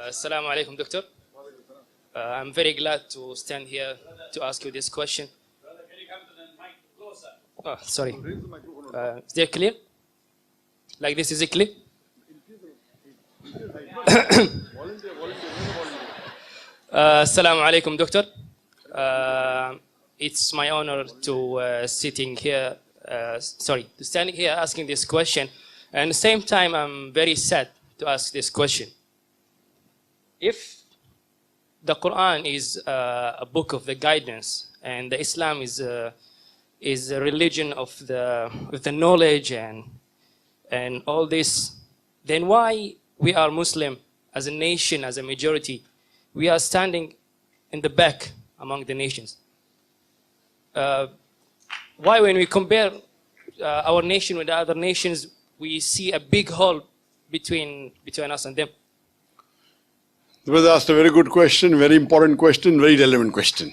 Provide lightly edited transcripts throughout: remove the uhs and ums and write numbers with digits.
Assalamualaikum, Doctor. I'm very glad to stand here to ask you this question. Brother, can you come to the mic closer? Oh, sorry. Is that clear? Like this, is it clear? Assalamualaikum, Doctor. It's my honor to standing here asking this question. And at the same time, I'm very sad to ask this question. If the Quran is a book of the guidance, and the Islam is a religion of the knowledge and all this, then why we are Muslim as a nation, as a majority, we are standing in the back among the nations? Why, when we compare our nation with the other nations, we see a big hole between us and them? The brother asked a very good question, very important question, very relevant question.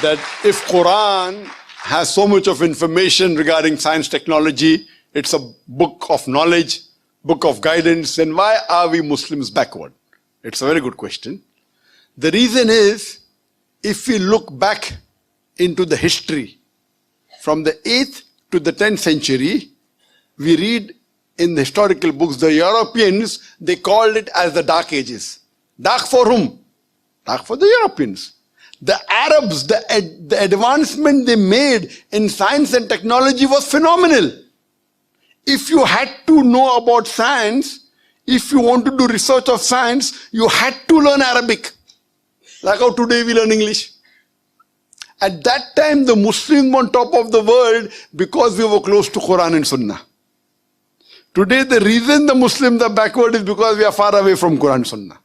That if Quran has so much of information regarding science, technology, it's a book of knowledge, book of guidance, then why are we Muslims backward? It's a very good question. The reason is, if we look back into the history, from the 8th to the 10th century, we read in the historical books, the Europeans, they called it as the Dark Ages. Dark for whom? Dark for the Europeans. The Arabs, the advancement they made in science and technology was phenomenal. If you had to know about science, if you want to do research of science, you had to learn Arabic. Like how today we learn English. At that time, the Muslims were on top of the world because we were close to Quran and Sunnah. Today, the reason the Muslims are backward is because we are far away from Quran and Sunnah.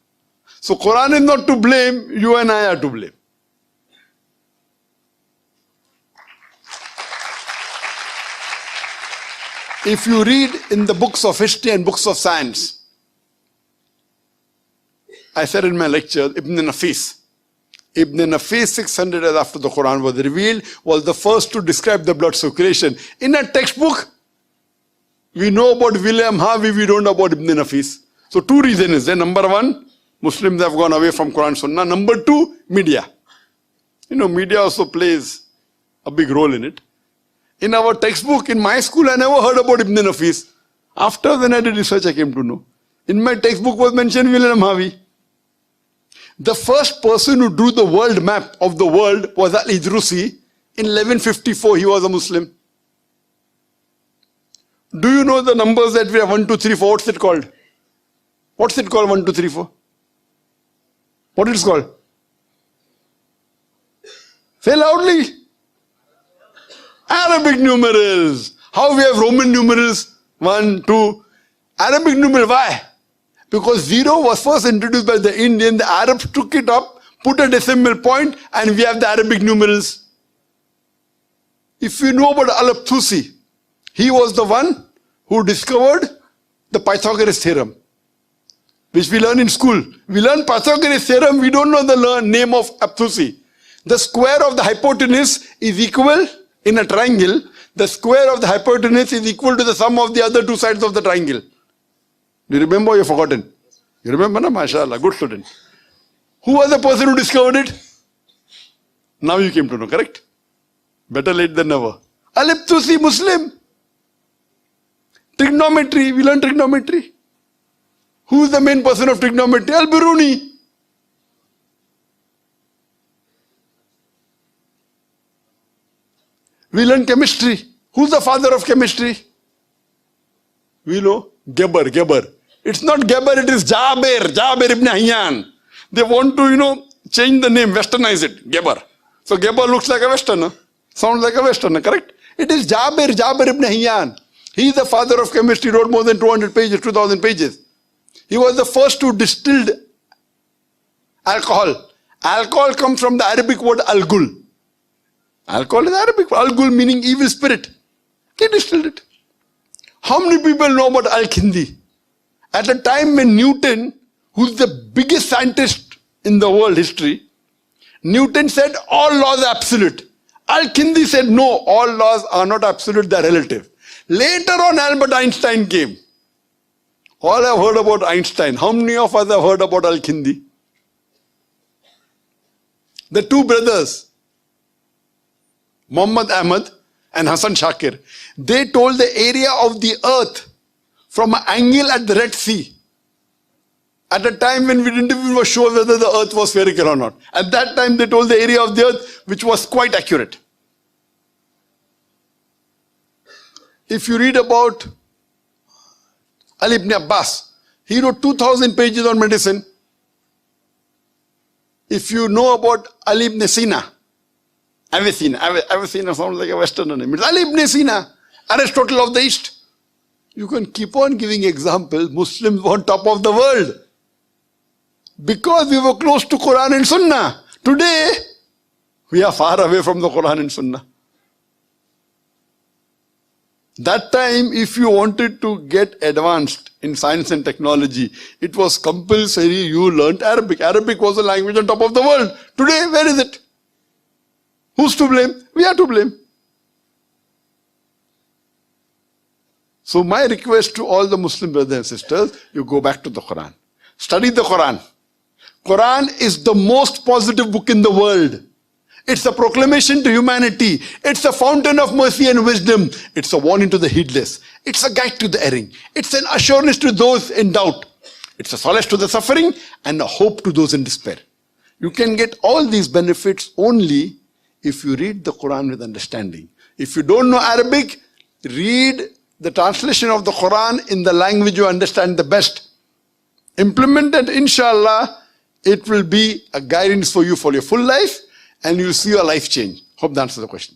So Quran is not to blame, you and I are to blame. If you read in the books of history and books of science, I said in my lecture, Ibn Nafis. Ibn Nafis, 600 years after the Quran was revealed, was the first to describe the blood circulation. In a textbook, we know about William Harvey, we don't know about Ibn Nafis. So two reasons is there. Number one, Muslims have gone away from Quran Sunnah. Number two, media. Media also plays a big role in it. In our textbook, in my school, I never heard about Ibn Nafis. After when I did research, I came to know. In my textbook was mentioned William Harvey. The first person who drew the world map of the world was Al-Idrusi. In 1154, he was a Muslim. Do you know the numbers that we have? 1, 2, 3, 4. What's it called? What's it called? 1, 2, 3, 4. What is it called? Say loudly. Arabic numerals. How we have Roman numerals? 1, 2. Arabic numeral. Why? Because 0 was first introduced by the Indian. The Arabs took it up, put a decimal point, and we have the Arabic numerals. If you know about Al-Abtusi, he was the one who discovered the Pythagoras theorem, which we learn in school. We learn Pythagoras theorem, we don't know the name of Abtusi. The square of the hypotenuse is equal in a triangle. The square of the hypotenuse is equal to the sum of the other two sides of the triangle. Do you remember or you've forgotten? You remember, na? MashaAllah, good student. Who was the person who discovered it? Now you came to know, correct? Better late than never. Al-Abtusi, Muslim. Trigonometry, we learn trigonometry. Who is the main person of trigonometry? Al-Biruni. We learn chemistry. Who's the father of chemistry? We know Geber. It's not Geber, it is Jaber ibn Hayyan. They want to, change the name, westernize it, Geber. So Geber looks like a westerner, sounds like a westerner, correct? It is Jaber ibn Hayyan. He is the father of chemistry, wrote more than 200 pages, 2000 pages. He was the first to distill alcohol. Alcohol comes from the Arabic word al-gul. Alcohol is Arabic, al-gul meaning evil spirit. He distilled it. How many people know about Al-Kindi? At the time when Newton, who's the biggest scientist in the world history, Newton said all laws are absolute. Al-Kindi said no, all laws are not absolute, they are relative. Later on, Albert Einstein came. All have heard about Einstein. How many of us have heard about Al-Kindi? The two brothers, Muhammad Ahmad and Hassan Shakir, they told the area of the earth from an angle at the Red Sea. At a time when we didn't even know sure whether the earth was spherical or not. At that time they told the area of the earth which was quite accurate. If you read about Ali ibn Abbas, he wrote 2,000 pages on medicine. If you know about Ali ibn Sina, Avicenna sounds like a Westerner name. It's Ali ibn Sina, Aristotle of the East. You can keep on giving examples. Muslims were on top of the world because we were close to Quran and Sunnah. Today, we are far away from the Quran and Sunnah. That time, if you wanted to get advanced in science and technology, it was compulsory you learnt Arabic. Arabic was the language on top of the world. Today, where is it? Who's to blame? We are to blame. So my request to all the Muslim brothers and sisters, you go back to the Quran. Study the Quran. Quran is the most positive book in the world. It's a proclamation to humanity. It's a fountain of mercy and wisdom. It's a warning to the heedless. It's a guide to the erring. It's an assurance to those in doubt. It's a solace to the suffering and a hope to those in despair. You can get all these benefits only if you read the Quran with understanding. If you don't know Arabic, read the translation of the Quran in the language you understand the best. Implement it, inshallah. It will be a guidance for you for your full life, and you'll see your life change. Hope that answers the question.